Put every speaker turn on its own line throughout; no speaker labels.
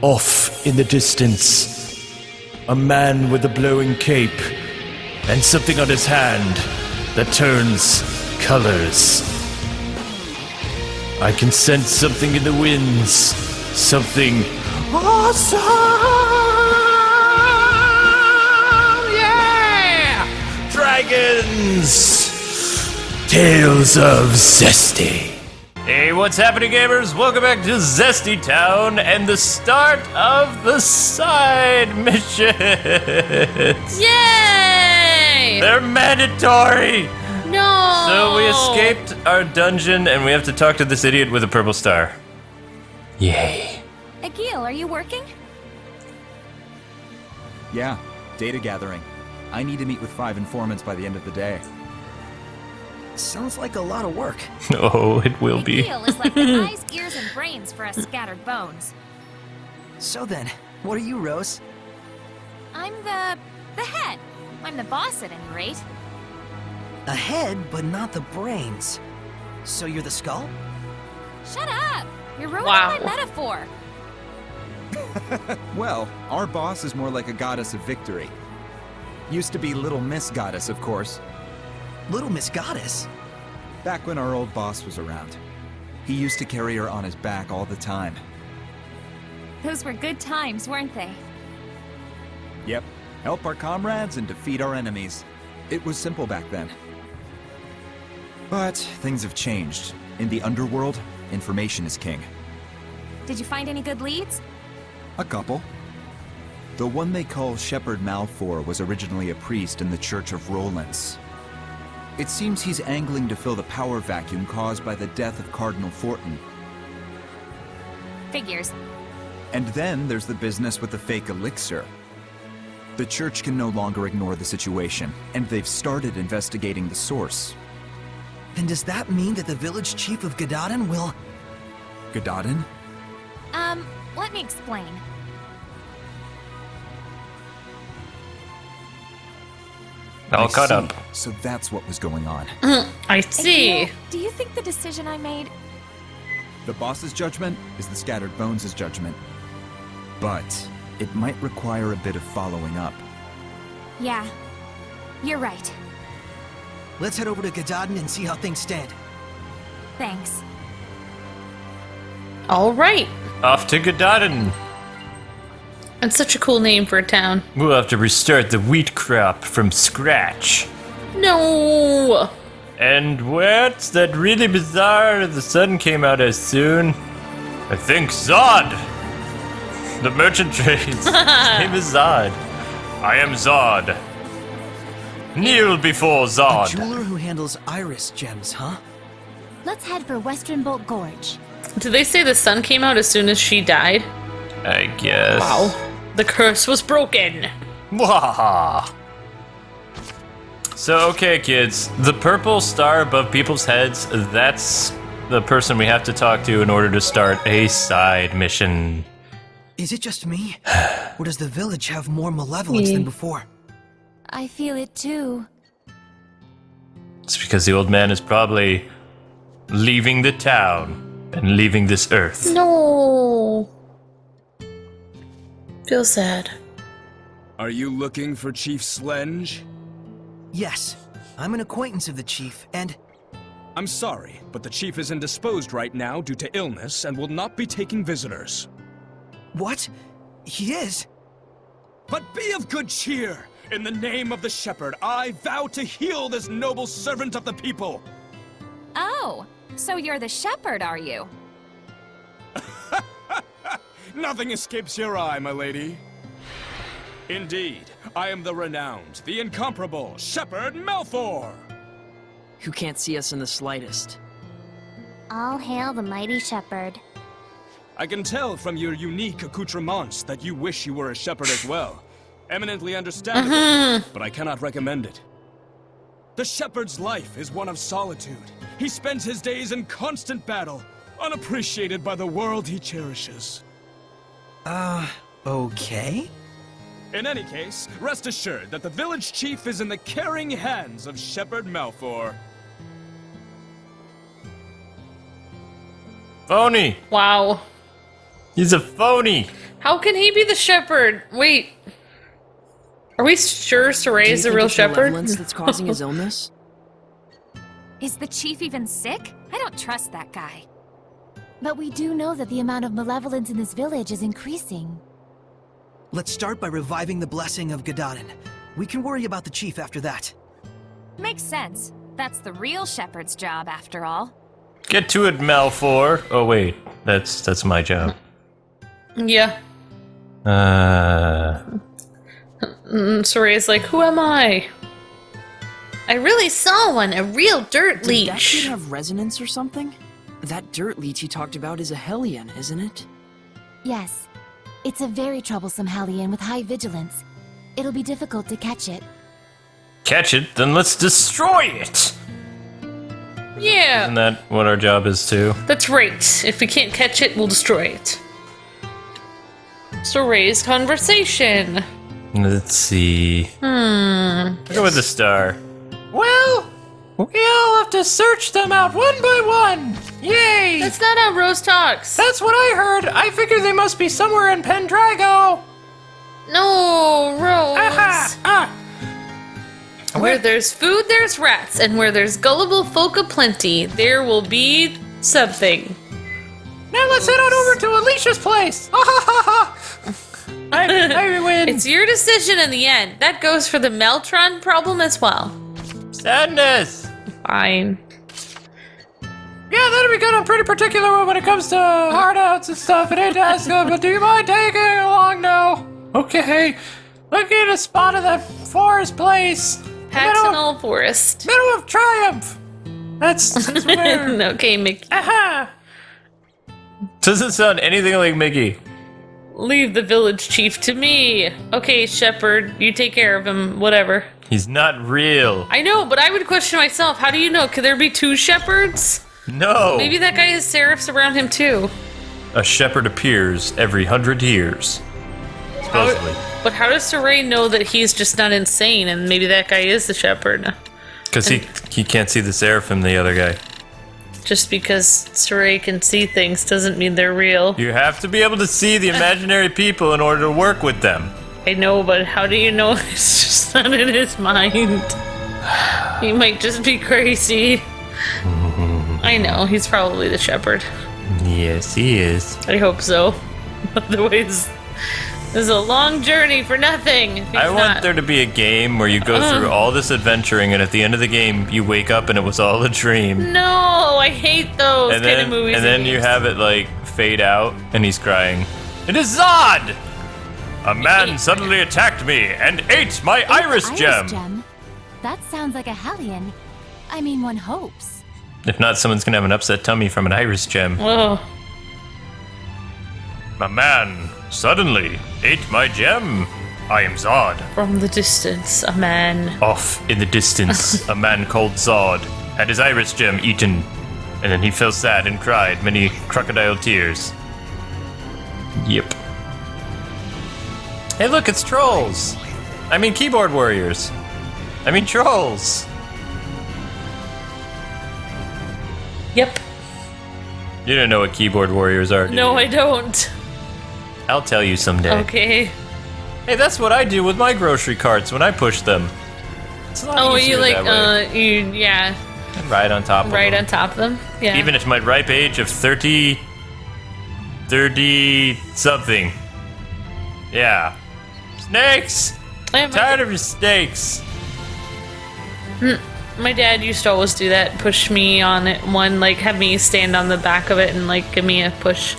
Off in the distance, a man with a blowing cape and something on his hand that turns colors. I can sense something in the winds, something awesome! Yeah! Dragons! Tales of Zesty. Hey, what's happening, gamers? Welcome back to Zesty Town and the start of the side missions.
Yay!
They're mandatory.
No!
So we escaped our dungeon and we have to talk to this idiot with a purple star. Yay.
Akil, are you working?
Yeah, data gathering. I need to meet with 5 informants by the end of the day.
Sounds like a lot of work.
Oh, it will be.
Akil is like the eyes, ears, and brains for us scattered bones.
So then, what are you, Rose?
I'm the head. I'm the boss at any rate.
A head, but not the brains. So you're the skull?
Shut up! You're ruining
Wow.
my metaphor.
Well, our boss is more like a goddess of victory. Used to be Little Miss Goddess, of course.
Little Miss Goddess?
Back when our old boss was around. He used to carry her on his back all the time.
Those were good times, weren't they?
Yep, help our comrades and defeat our enemies. It was simple back then. But things have changed. In the underworld, information is king.
Did you find any good leads?
A couple. The one they call Shepard Malfour was originally a priest in the Church of Rollins. It seems he's angling to fill the power vacuum caused by the death of Cardinal Fortin.
Figures.
And then there's the business with the fake elixir. The church can no longer ignore the situation, and they've started investigating the source.
Then does that mean that the village chief of Gadadin will...
Gadadin?
Let me explain.
All caught
see.
up.
So that's what was going on.
I see.
Akil, do you think the decision I made...
The boss's judgment is the scattered bones' judgment. But it might require a bit of following up.
Yeah, you're right.
Let's head over to Gadadin and see how things stand.
Thanks.
All right.
Off to Gadadin.
That's such a cool name for a town.
We'll have to restart the wheat crop from scratch.
No.
And what's that really bizarre? The sun came out as soon. I think Zod! The merchant trades. His name is Zod. I am Zod. Kneel before
A
Zod.
jeweler who handles iris gems, huh?
Let's head for Western Bolt Gorge.
Did they say the sun came out as soon as she died?
I guess.
Wow. The curse was broken.
Wahaha. So, okay, kids. The purple star above people's heads, that's the person we have to talk to in order to start a side mission.
Is it just me? Or does the village have more malevolence than before?
I feel it too.
It's because the old man is probably leaving the town and leaving this earth.
No. Feel sad.
Are you looking for Chief Slenge?
Yes. I'm an acquaintance of the chief, and...
I'm sorry, but the Chief is indisposed right now due to illness and will not be taking visitors.
What? He is?
But be of good cheer! In the name of the Shepherd, I vow to heal this noble servant of the people!
Oh, so you're the shepherd, are you?
Nothing escapes your eye, my lady. Indeed, I am the renowned, the incomparable Shepard Malfour!
Who can't see us in the slightest.
All hail the mighty shepherd.
I can tell from your unique accoutrements that you wish you were a shepherd as well. Eminently understandable, but I cannot recommend it. The shepherd's life is one of solitude. He spends his days in constant battle, unappreciated by the world he cherishes.
Okay?
In any case, rest assured that the village chief is in the caring hands of Shepard Malfour.
Phony!
Wow.
He's a phony!
How can he be the shepherd? Wait. Are we sure Sorey is the real shepherd?
That's causing his illness?
Is the chief even sick? I don't trust that guy. But we do know that the amount of malevolence in this village is increasing.
Let's start by reviving the blessing of Gadaden. We can worry about the chief after that.
Makes sense. That's the real shepherd's job, after all.
Get to it, Malfour. Oh wait, that's my job.
Yeah. Sorey is like, who am I? I really saw one, a real dirt
Did that
leech.
kid have resonance or something? That dirt leech he talked about is a Hellion, isn't it?
Yes. It's a very troublesome Hellion with high vigilance. It'll be difficult to catch it.
Catch it? Then let's destroy it!
Yeah,
Isn't that what our job is too?
that's right. If we can't catch it, we'll destroy it. Sorey's conversation.
Let's see.
Hmm.
Go with the star. Well, we'll have to search them out one by one. Yay!
That's not how Rose talks.
That's what I heard. I figure they must be somewhere in Pendrago.
No, Rose.
Aha! Ah!
Where there's food, there's rats, and where there's gullible folk aplenty, there will be something.
Now let's head on over to Alicia's place. Ha ha ha ha! I win.
It's your decision in the end. That goes for the Meltron problem as well.
Sadness.
Fine.
Yeah, that'll be good. I'm pretty particular when it comes to hard outs and stuff. It ain't as good, but do you mind taking it along now? Okay. Look at a spot of that forest place.
Paxinal Forest.
Middle of Triumph. That's where.
Okay, Mickey.
Aha! Doesn't sound anything like Mickey.
Leave the village chief to me. Okay, Shepard, you take care of him, whatever.
He's not real.
I know, but I would question myself. How do you know? Could there be two shepherds?
No.
Maybe that guy has seraphs around him too.
A shepherd appears every 100 years. Supposedly.
But how does Sorey know that he's just not insane and maybe that guy is the shepherd?
Because he can't see the seraphim, the other guy.
Just because Sorey can see things doesn't mean they're real.
You have to be able to see the imaginary people in order to work with them.
I know, but how do you know it's just not in his mind? He might just be crazy. I know, he's probably the shepherd.
Yes, he is.
I hope so. Otherwise, this is a long journey for nothing. if he's
I want
not.
there to be a game where you go through all this adventuring and at the end of the game you wake up and it was all a dream.
No, I hate those
And
kind of movies.
and then you
games.
have it like fade out and he's crying. It is Zod! A man suddenly attacked me and ate my iris gem.
That sounds like a Hellion. I mean, one hopes.
If not, someone's gonna have an upset tummy from an iris gem.
Oh,
A man suddenly ate my gem. I am Zod.
from the distance, a man.
Off in the distance, a man called Zod had his iris gem eaten, and then he felt sad and cried many crocodile tears. Yep. Hey look, it's trolls! I mean keyboard warriors. I mean trolls.
Yep.
You don't know what keyboard warriors are, do
No,
you?
I don't.
I'll tell you someday.
Okay.
Hey, that's what I do with my grocery carts when I push them. It's a lot
Oh,
easier
you like,
that way.
yeah,
Right on top of
right
them.
on top of them? Yeah.
Even at my ripe age of 30 something. Yeah. Snakes!
my,
Tired of your snakes.
my dad used to always do that, push me on it, like, have me stand on the back of it and, like, give me a push.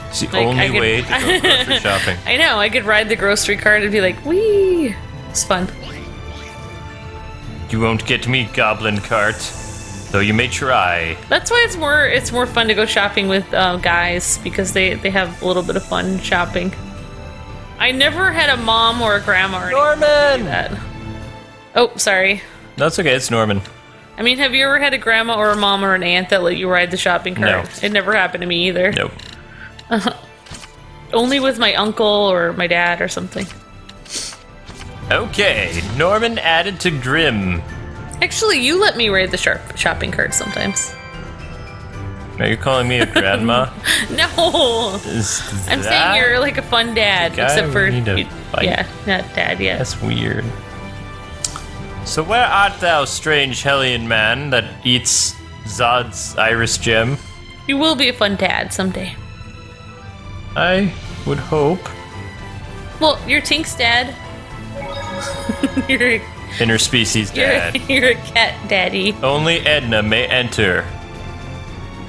It's the
Like, I
only
could-
way to go grocery shopping.
I know, I could ride the grocery cart and be like, wee! It's fun.
You won't get me, goblin cart. Though you may try.
That's why it's more fun to go shopping with guys, because they have a little bit of fun shopping. I never had a mom or a grandma or anything
Norman!
like that. Oh, sorry.
That's okay, it's Norman.
I mean, have you ever had a grandma or a mom or an aunt that let you ride the shopping cart?
No.
It never happened to me either.
Nope.
Only with my uncle or my dad or something.
Okay, Norman added to Grim.
Actually, you let me ride the shopping cart sometimes.
Are you calling me a grandma?
No!
Is
I'm
that
saying you're like a fun dad,
guy
except for
we need to
you-
fight?
yeah, not dad yet.
That's weird. So where art thou, strange Hellion man that eats Zod's iris gem?
You will be a fun dad someday.
I would hope.
Well, you're Tink's dad. you're,
Interspecies dad.
you're a cat daddy.
Only Edna may enter.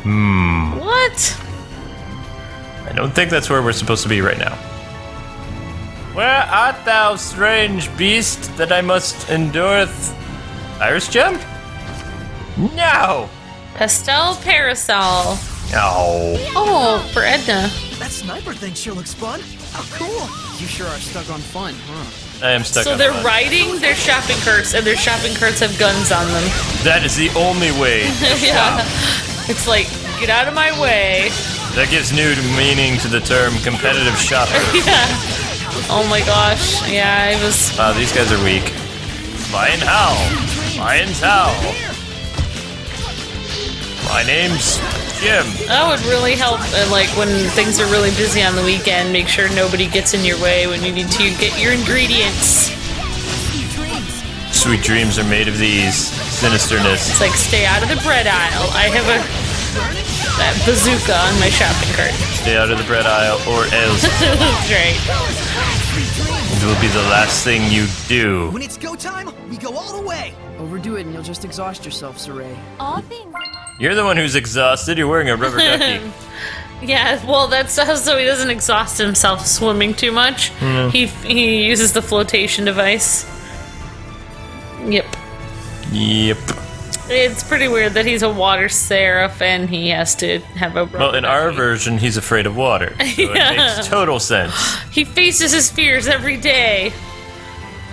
What?
I don't think that's where we're supposed to be right now. Where art thou, strange beast, that I must endure iris gem? No!
Pastel parasol.
No.
Oh, for Edna.
That sniper thing sure looks fun. How cool.
You sure are stuck on fun, huh?
I am stuck
So
on
they're
one.
riding their shopping carts, and their shopping carts have guns on them.
That is the only way to
Yeah.
shop.
It's like, get out of my way.
That gives new meaning to the term competitive shopper.
Yeah. Oh my gosh. Yeah, I was.
Wow, these guys are weak. Lion Howl. Lion's Howl. My name's Jim.
That would really help, like, when things are really busy on the weekend, make sure nobody gets in your way when you need to get your ingredients.
Sweet dreams are made of these. Sinisterness.
It's like, stay out of the bread aisle. I have that bazooka on my shopping cart.
Stay out of the bread aisle or else
That's right.
it will be the last thing you do.
When it's go time, we go all the way.
Overdo it and you'll just exhaust yourself, Sorey.
All things.
You're the one who's exhausted. You're wearing a rubber ducky.
Yeah, well, that's so he doesn't exhaust himself swimming too much. He uses the flotation device. Yep.
Yep.
It's pretty weird that he's a water seraph and he has to have a rubber
Well, in our
ducky.
version, he's afraid of water. So
Yeah.
it makes total sense.
He faces his fears every day.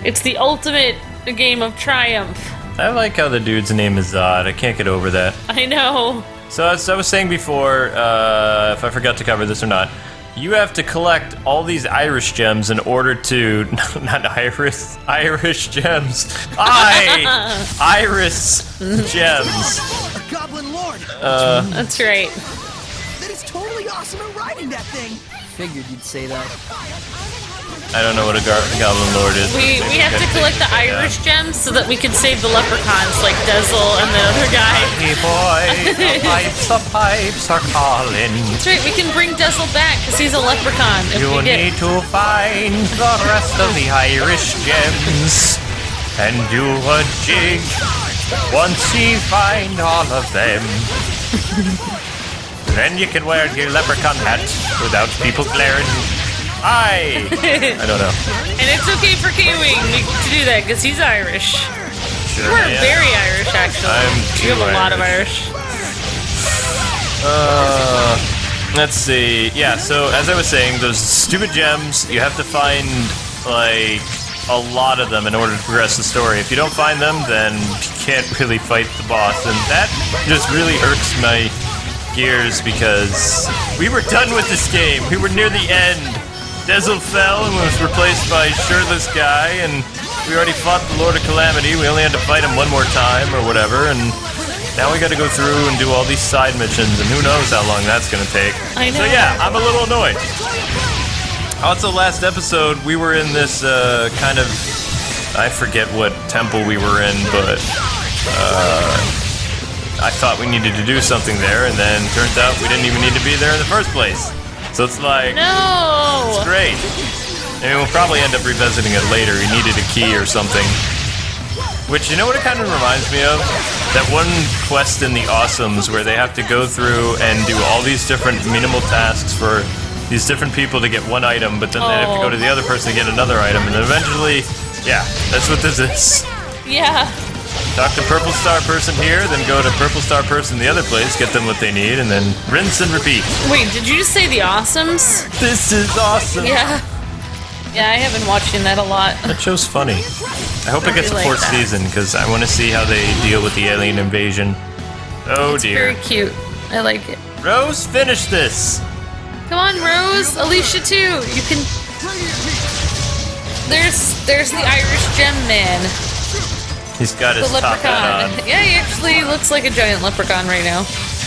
It's the ultimate game of triumph.
I like how the dude's name is Zod. I can't get over that.
I know.
So as I was saying before, if I forgot to cover this or not, you have to collect all these Irish gems in order to not Irish gems. Iris gems.
A goblin lord.
That's right.
That is totally awesome at riding that thing.
Figured you'd say that.
I don't know what a goblin lord is.
We have to collect the Irish gems so that we can save the leprechauns like Dezel and the other guy.
Hey boy, the pipes are calling.
That's right, we can bring Dezel back because he's a leprechaun. If
You
we get...
need to find the rest of the Irish gems and do a jig once you find all of them. Then you can wear your leprechaun hat without people glaring. I don't know.
And it's okay for Kwing to do that because he's Irish.
Sure
You are
am.
very Irish, actually.
I'm
You have
too
a lot of
Irish.
Irish.
Let's see. Yeah, so as I was saying, those stupid gems, you have to find, like, a lot of them in order to progress the story. If you don't find them, then you can't really fight the boss. And that just really irks my gears because we were done with this game. We were near the end. Dezel fell and was replaced by a shirtless guy, and we already fought the Lord of Calamity. We only had to fight him one more time or whatever, and now we gotta go through and do all these side missions, and who knows how long that's gonna take.
I know.
So yeah, I'm a little annoyed. Also, last episode, we were in this kind of, I forget what temple we were in, but I thought we needed to do something there, and then turns out we didn't even need to be there in the first place. So it's like,
No!
great. I mean, we'll probably end up revisiting it later. He needed a key or something. Which, you know what it kind of reminds me of? That one quest in the Awesomes where they have to go through and do all these different minimal tasks for these different people to get one item, but then they have to go to the other person to get another item, and then eventually, yeah, that's what this is.
Yeah.
Talk to Purple Star person here, then go to Purple Star person the other place, get them what they need, and then rinse and repeat.
Wait, did you just say the Awesomes?
This is awesome.
Yeah. Yeah, I have been watching that a lot.
That show's funny. I hope it gets a
like
fourth
that.
season, because I want to see how they deal with the alien invasion. Oh
It's
dear.
very cute. I like it.
Rose, finish this!
Come on, Rose. Alicia, too. You can... There's the Irish gem man.
He's got
The
his top hat
leprechaun.
on.
Yeah, he actually looks like a giant leprechaun right now.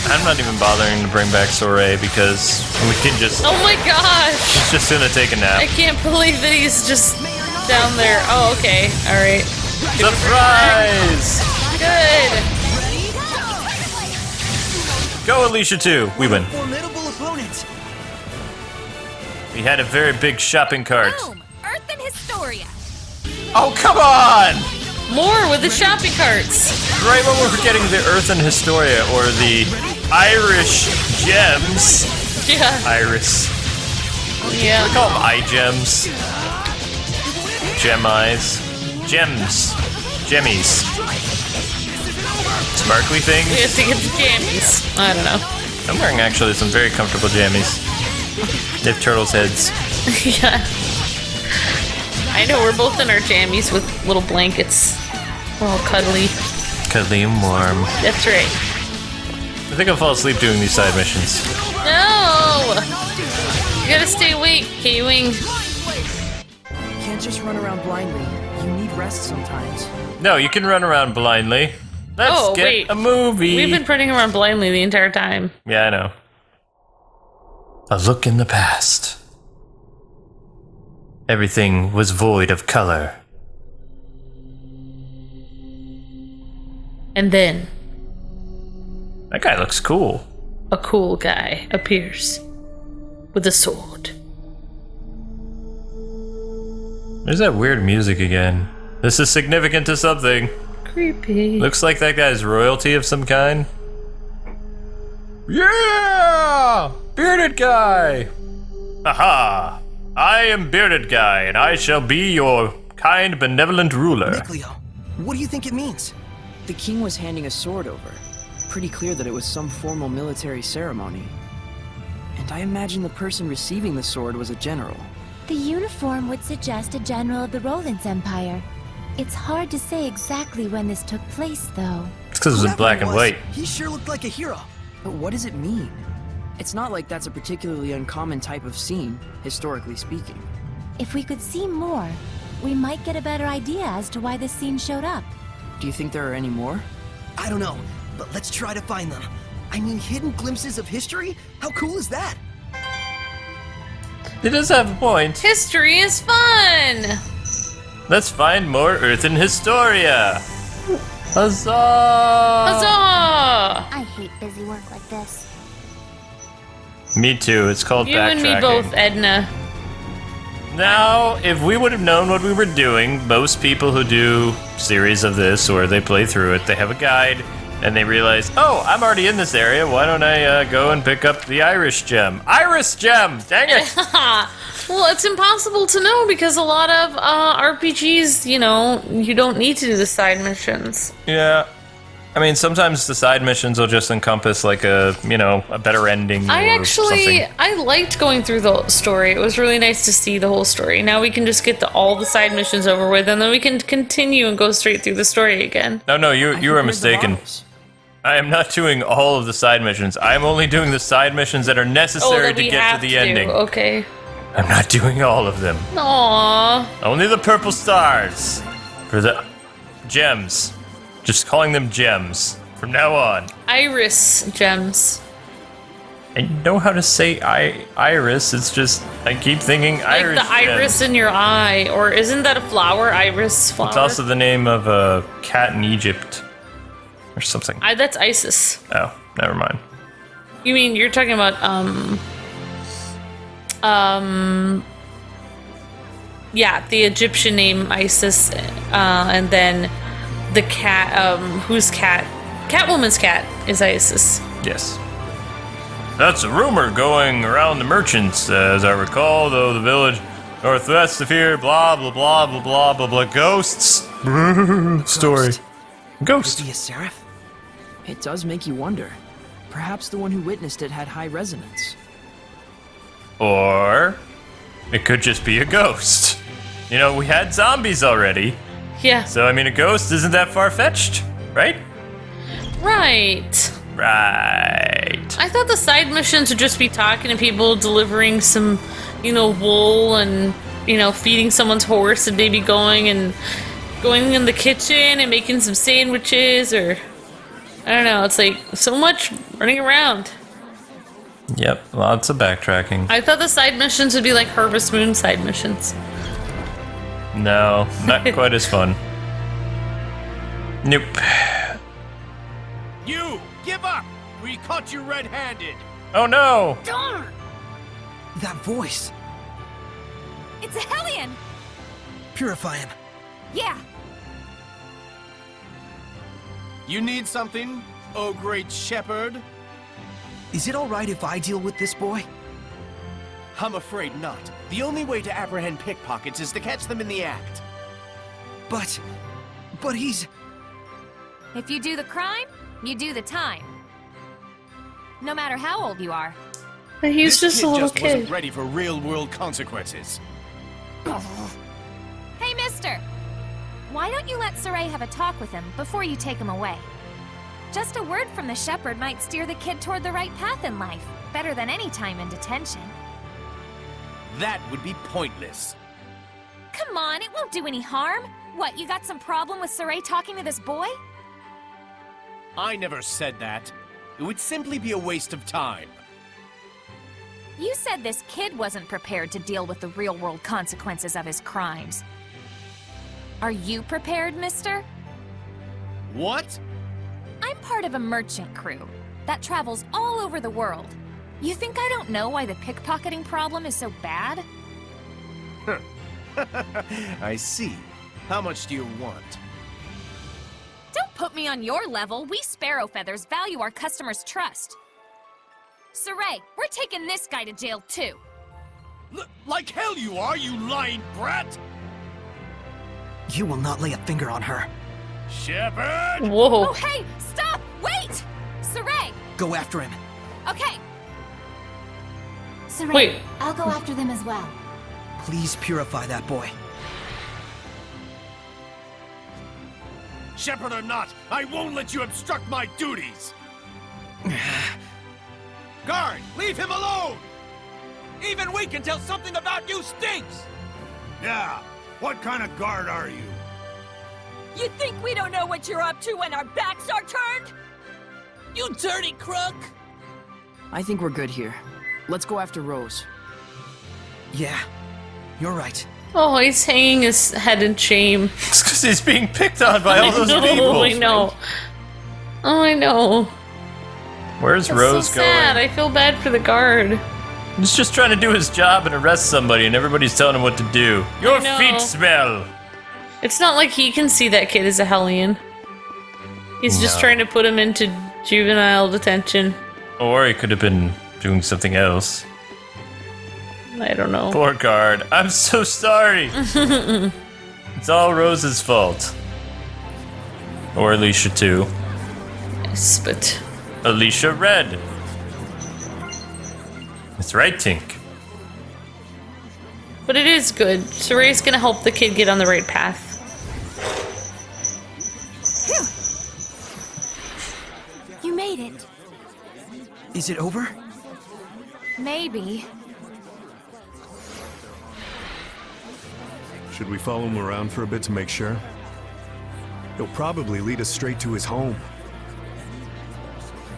I'm not even bothering to bring back Sorey because we can just...
Oh my gosh!
He's just gonna take a nap.
I can't believe that he's just down there. Oh, okay. Alright.
Surprise!
Good!
Go, Alicia 2. We win.
Formidable opponent.
We had a very big shopping cart.
Boom! Earth and Historia.
Oh, come on!
More with the shopping carts.
Right when we're getting the Earth and Historia, or the Irish Gems.
Yeah.
Iris.
Yeah.
We call them iGems. Gem-eyes. Gems. Gemmies. Sparkly things.
We have to get the jammies. I don't know.
I'm wearing actually some very comfortable jammies. They have turtles' heads.
Yeah. I know, we're both in our jammies with little blankets. We're all cuddly.
Cuddly and warm.
That's right.
I think I'll fall asleep doing these side missions.
No! You gotta stay awake, K-Wing.
You can't just run around blindly. You need rest sometimes.
No, you can run around blindly. Let's get
wait.
a movie.
We've been running around blindly the entire time.
Yeah, I know. A look in the past. Everything was void of color.
And then,
That guy looks cool.
a cool guy appears with a sword.
There's that weird music again. This is significant to something.
Creepy.
Looks like that guy's royalty of some kind. Yeah! Bearded guy! Aha! I am Bearded Guy, and I shall be your kind, benevolent ruler.
Nicklio, what do you think it means?
The king was handing a sword over. Pretty clear that it was some formal military ceremony. And I imagine the person receiving the sword was a general.
The uniform would suggest a general of the Roland's Empire. It's hard to say exactly when this took place, though.
It's because it was in
Whoever
black
he
and
was,
white.
He sure looked like a hero.
But what does it mean? It's not like that's a particularly uncommon type of scene, historically speaking.
If we could see more, we might get a better idea as to why this scene showed up.
Do you think there are any more?
I don't know, but let's try to find them. I mean, hidden glimpses of history? How cool is that?
It does have a point.
History is fun!
Let's find more Earth and Historia. Huzzah!
Huzzah!
I hate busy work like this.
Me too. It's called
You and me
backtracking.
both, Edna.
Now, if we would have known what we were doing, most people who do series of this, or they play through it, they have a guide, and they realize, oh, I'm already in this area, why don't I go and pick up the Irish gem? Iris gem! Dang it!
Well, it's impossible to know because a lot of RPGs, you know, you don't need to do the side missions.
Yeah. I mean, sometimes the side missions will just encompass, like, a better ending or something.
I liked going through the story. It was really nice to see the whole story. Now we can just get all the side missions over with, and then we can continue and go straight through the story again.
No, you
I
are
compared the
mistaken.
models.
I am not doing all of the side missions. I'm only doing the side missions that are necessary
that
to
we
get
have
to the
do.
ending.
Okay.
I'm not doing all of them.
Aww.
Only the purple stars. For the gems. Just calling them gems. From now on.
Iris gems.
I know how to say iris, it's just, I keep thinking
Like
Irish
the iris
gems.
in your eye. Or isn't that a flower? Iris flower?
It's also the name of a cat in Egypt. Or something.
That's Isis.
Oh, never mind.
You mean you're talking about yeah, the Egyptian name Isis, and then the cat, whose cat? Catwoman's cat is Isis.
Yes. That's a rumor going around the merchants, as I recall, though the village northwest of here, blah, blah, blah, blah, blah, blah, blah, ghosts. Story.
Is
Ghost.
he a seraph?
It does make you wonder. Perhaps the one who witnessed it had high resonance.
Or it could just be a ghost. You know, we had zombies already,
Yeah.
so I mean, a ghost isn't that far-fetched, right?
Right.
Right.
I thought the side missions would just be talking to people, delivering some, wool and, feeding someone's horse and maybe going in the kitchen and making some sandwiches or I don't know, it's like so much running around.
Yep, lots of backtracking.
I thought the side missions would be like Harvest Moon side missions.
No, not quite as fun. Nope.
You! Give up! We caught you red-handed!
Oh no!
Darn!
That voice.
It's a Hellion!
Purify him.
Yeah,
You need something, oh great Shepard?
Is it alright if I deal with this boy?
I'm afraid not. The only way to apprehend pickpockets is to catch them in the act.
But he's...
if you do the crime, you do the time. No matter how old you are.
But he's
This
just
kid
a little
just wasn't
kid.
ready for real-world consequences.
Hey, mister! Why don't you let Sorey have a talk with him before you take him away? Just a word from the Shepherd might steer the kid toward the right path in life, better than any time in detention.
That would be pointless.
Come on, it won't do any harm. What, you got some problem with Sorey talking to this boy?
I never said that. It would simply be a waste of time.
You said this kid wasn't prepared to deal with the real-world consequences of his crimes. Are you prepared, mister?
What?
I'm part of a merchant crew that travels all over the world. You think I don't know why the pickpocketing problem is so bad?
I see. How much do you want?
Don't put me on your level. We Sparrow Feathers value our customers' trust. Sorey, we're taking this guy to jail too.
Like hell you are, you lying brat!
You will not lay a finger on her.
Shepard!
Whoa.
Oh, hey, stop! Wait! Sorey!
Go after him.
Okay.
Sorey,
Wait.
I'll go after them as well.
Please purify that boy.
Shepard or not, I won't let you obstruct my duties! Guard, leave him alone! Even we can tell something about you stinks! Yeah, what kind of guard are you?
You think we don't know what you're up to when our backs are turned? You dirty crook!
I think we're good here. Let's go after Rose.
Yeah, you're right.
Oh, he's hanging his head in shame.
It's because he's being picked on by all those people.
I know. Oh, I know.
Where's
That's
Rose
so sad.
going?
I feel bad for the guard.
He's just trying to do his job and arrest somebody, and everybody's telling him what to do. Your
know.
feet smell.
It's not like he can see that kid as a Hellion. He's just
No.
trying to put him into juvenile detention.
Or he could have been doing something else.
I don't know.
Poor guard. I'm so sorry. It's all Rose's fault. Or Alicia too.
Yes, but
Alicia Red. That's right, Tink.
but it is good. Sorey's gonna help the kid get on the right path.
You made it.
Is it over?
Maybe.
Should we follow him around for a bit to make sure? He'll probably lead us straight to his home.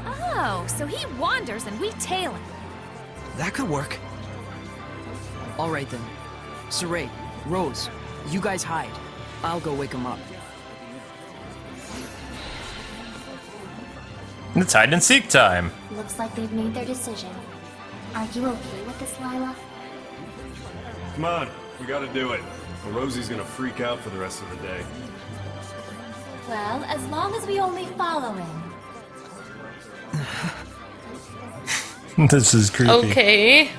Oh, so he wanders and we tail him.
That could work.
All right then. Sorey, Rose, you guys hide. I'll go wake him up.
It's hide and seek time.
Looks like they've made their decision. Are you okay with this, Lila?
Come on, we gotta do it. Or Rosie's gonna freak out for the rest of the day.
Well, as long as we only follow him.
This is creepy.
Okay.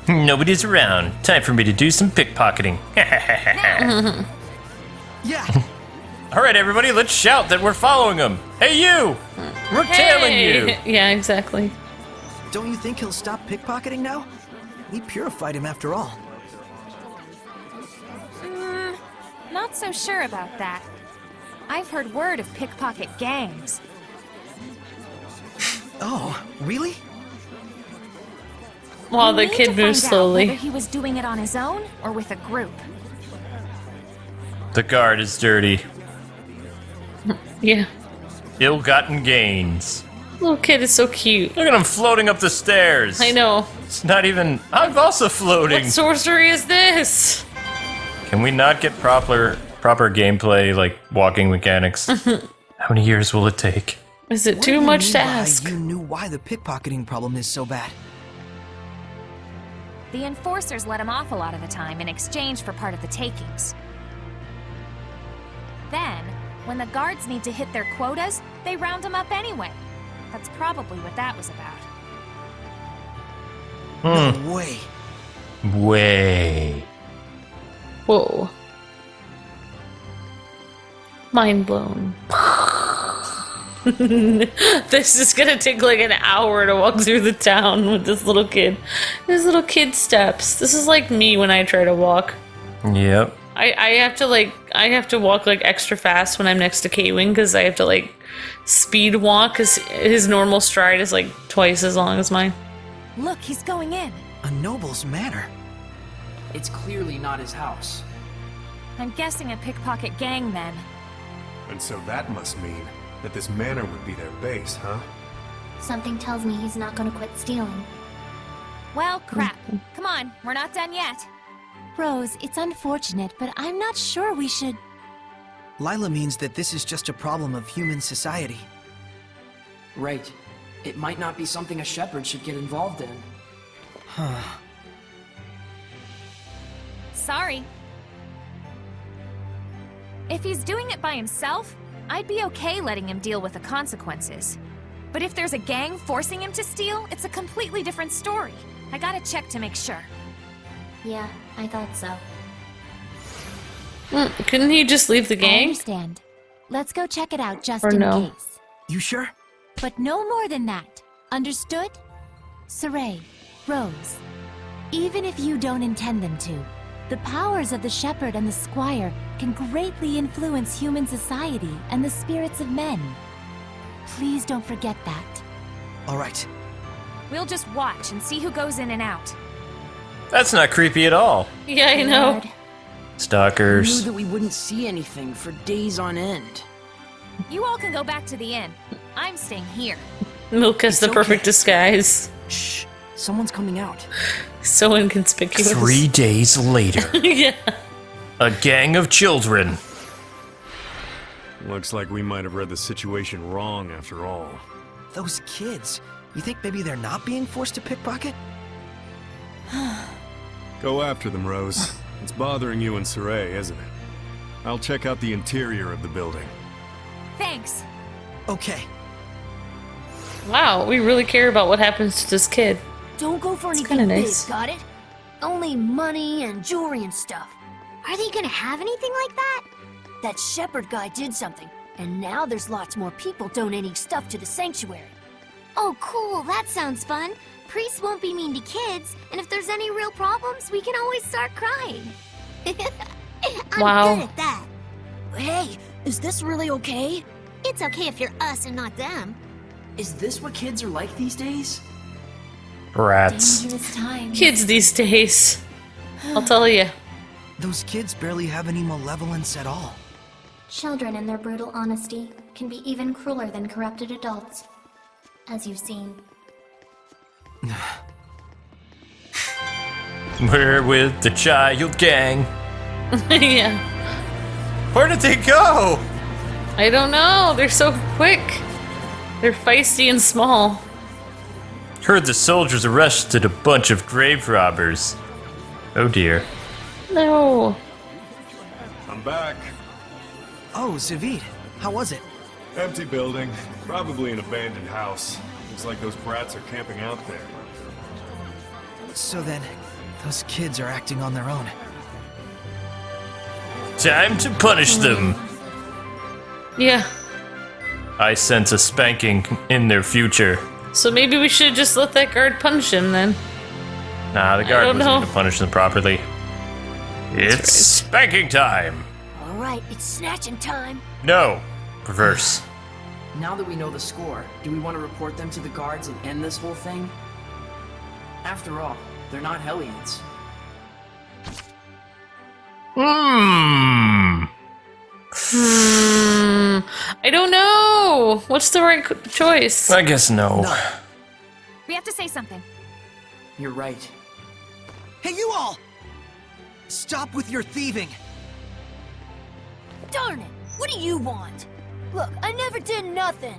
Nobody's around. Time for me to do some pickpocketing.
Yeah.
All right, everybody, let's shout that we're following him. Hey, you! We're tailing you.
Yeah, exactly.
Don't you think he'll stop pickpocketing now? We purified him after all.
Not so sure about that. I've heard word of pickpocket gangs.
Oh, really?
While
We
the
need
kid
to
moves
find out whether
slowly.
he was doing it on his own or with a group.
The guard is dirty.
Yeah.
Ill-gotten gains.
Little kid is so cute.
Look at him floating up the stairs.
I know.
It's not even... I'm also floating.
What sorcery is this?
Can we not get proper gameplay, like walking mechanics? How many years will it take?
Is it
What
too
do you
much
mean
to
by
ask?
You knew why the pickpocketing problem is so bad.
The enforcers let him off a lot of the time in exchange for part of the takings. Then, when the guards need to hit their quotas, they round him up anyway. That's probably what that was about.
No way.
Way.
Whoa. Mind blown. This is gonna take like an hour to walk through the town with this little kid. His little kid steps. This is like me when I try to walk.
Yep.
I have to walk like extra fast when I'm next to Kwing because I have to like speed walk because his normal stride is like twice as long as mine.
Look, he's going in.
A noble's manor.
It's clearly not his house.
I'm guessing a pickpocket gang then.
And so that must mean that this manor would be their base, huh?
Something tells me he's not gonna quit stealing.
Well, crap. Come on, we're not done yet.
Rose, it's unfortunate, but I'm not sure we should...
Lila means that this is just a problem of human society.
Right. It might not be something a shepherd should get involved in.
Huh.
Sorry. If he's doing it by himself, I'd be okay letting him deal with the consequences. But if there's a gang forcing him to steal, it's a completely different story. I gotta check to make sure.
Yeah, I thought so.
Couldn't he just leave the
I
gang?
understand. Let's go check it out just
Or
in
no?
case.
You sure?
But no more than that. Understood? Sorey, Rose, even if you don't intend them to, the powers of the Shepherd and the Squire can greatly influence human society and the spirits of men. Please don't forget that.
All right.
We'll just watch and see who goes in and out.
That's not creepy at all.
Yeah, I know.
I knew
Stalkers.
that we wouldn't see anything for days on end.
You all can go back to the inn. I'm staying here.
Milk has the
It's
perfect
okay.
disguise.
Shh. Someone's coming out.
So inconspicuous.
3 days later.
Yeah.
A gang of children.
Looks like we might have read the situation wrong after all.
Those kids. You think maybe they're not being forced to pickpocket?
Go after them, Rose. It's bothering you and Sorey, isn't it? I'll check out the interior of the building.
Thanks.
Okay.
Wow, we really care about what happens to this kid.
Don't go for
It's
anything
kinda
big,
nice.
got it? Only money and jewelry and stuff. Are they gonna have anything like that? That Shepard guy did something, and now there's lots more people donating stuff to the sanctuary.
Oh, cool. That sounds fun. Priests won't be mean to kids, and if there's any real problems, we can always start crying. I'm
Wow.
good at that.
Hey, is this really okay?
It's okay if you're us and not them.
Is this what kids are like these days?
Brats.
Dangerous times.
Kids these days. I'll tell you.
Those kids barely have any malevolence at all.
Children in their brutal honesty can be even crueler than corrupted adults, as you've seen.
We're with the child gang.
Yeah.
Where did they go?
I don't know. They're so quick. They're feisty and small.
Heard the soldiers arrested a bunch of grave robbers. Oh dear.
No.
I'm back.
Oh, Zavid. How was it?
Empty building. Probably an abandoned house. Looks like those brats are camping out there.
So then, those kids are acting on their own.
Time to punish them.
Yeah.
I sense a spanking in their future.
So maybe we should just let that guard punish him then.
Nah, the guard
don't
wasn't
know.
going to punish them properly. It's spanking time.
All right, it's snatching time.
No. Reverse.
Now that we know the score, do we want to report them to the guards and end this whole thing? After all, they're not Hellions.
I don't know. What's the right choice?
I guess no.
We have to say something.
You're right.
Hey, you all! Stop with your thieving!
Darn it! What do you want? Look, I never did nothing.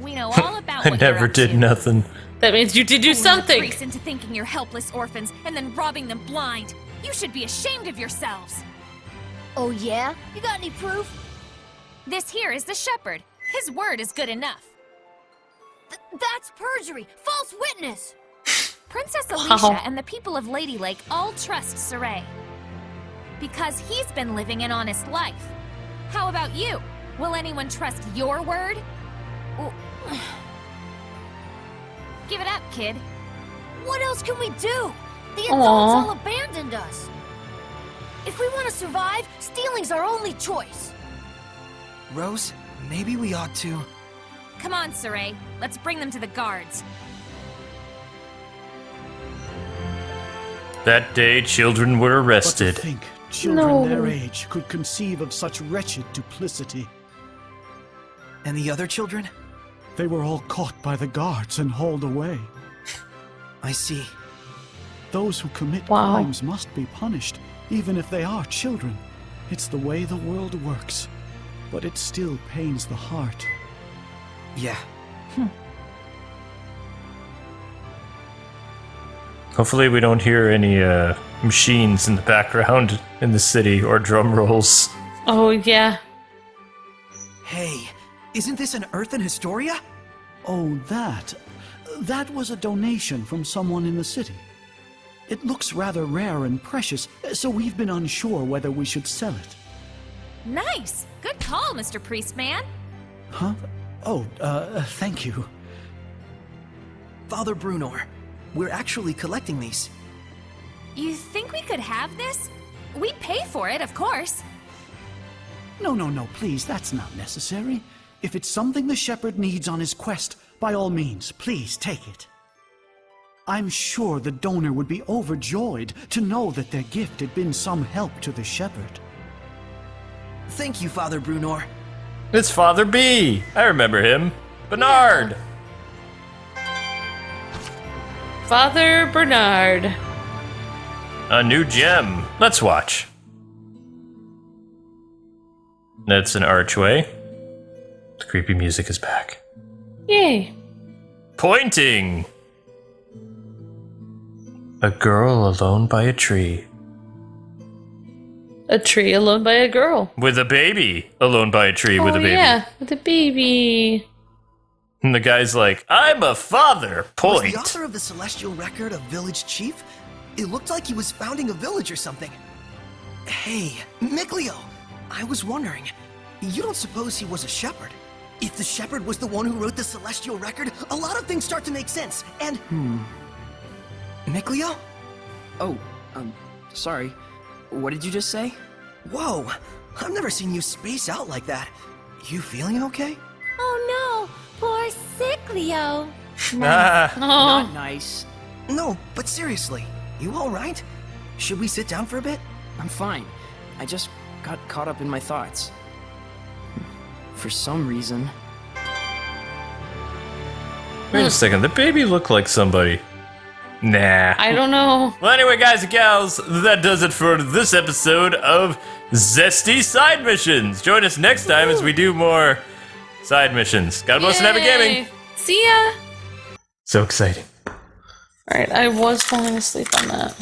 We know all about
I
what you're
never
up
did
to.
nothing.
That means you did do
Fooling the
something.
priests into thinking you're helpless orphans and then robbing them blind. You should be ashamed of yourselves.
Oh yeah? You got any proof?
This here is the shepherd. His word is good enough.
That's perjury! False witness!
Princess Alicia and the people of Lady Lake all trust Sorey. Because he's been living an honest life. How about you? Will anyone trust your word? Give it up, kid.
What else can we do? The adults all abandoned us. If we want to survive, stealing's our only choice.
Rose, maybe we ought to...
Come on, Sorey. Let's bring them to the guards.
That day, children were arrested.
But to think children their age could conceive of such wretched duplicity.
And the other children?
They were all caught by the guards and hauled away.
I see.
Those who commit crimes must be punished, even if they are children. It's the way the world works. But it still pains the heart.
Yeah.
Hopefully we don't hear any machines in the background in the city or drum rolls.
Oh, yeah.
Hey, isn't this an earthen Historia?
Oh, that was a donation from someone in the city. It looks rather rare and precious, so we've been unsure whether we should sell it.
Nice! Good call, Mr. Priestman.
Huh? Oh, thank you.
Father Brunor, we're actually collecting these.
You think we could have this? We'd pay for it, of course.
No, please, that's not necessary. If it's something the shepherd needs on his quest, by all means, please take it. I'm sure the donor would be overjoyed to know that their gift had been some help to the shepherd.
Thank you, Father Brunor.
It's Father B. I remember him. Bernard.
Father Bernard.
A new gem. Let's watch. That's an archway. The creepy music is back.
Yay.
Pointing. A girl alone by a tree.
A tree alone by a girl.
With a baby. Alone by a tree with a baby.
Yeah, with a baby.
And the guy's like, I'm a father. Point.
Was the author of the Celestial Record a village chief? It looked like he was founding a village or something. Hey, Mikleo, I was wondering, you don't suppose he was a shepherd? If the shepherd was the one who wrote the Celestial Record, a lot of things start to make sense, and... Mikleo?
Oh, sorry. What did you just say?
Whoa, I've never seen you space out like that. You feeling okay?
Oh no, poor Sickleo.
Not nice.
No, but seriously, you alright? Should we sit down for a bit?
I'm fine. I just got caught up in my thoughts. For some reason...
Wait a second, the baby looked like somebody. Nah.
I don't know.
Well, anyway, guys and gals, that does it for this episode of Zesty Side Missions. Join us next time as we do more side missions. God bless and happy gaming.
See ya.
So exciting.
Alright, I was falling asleep on that.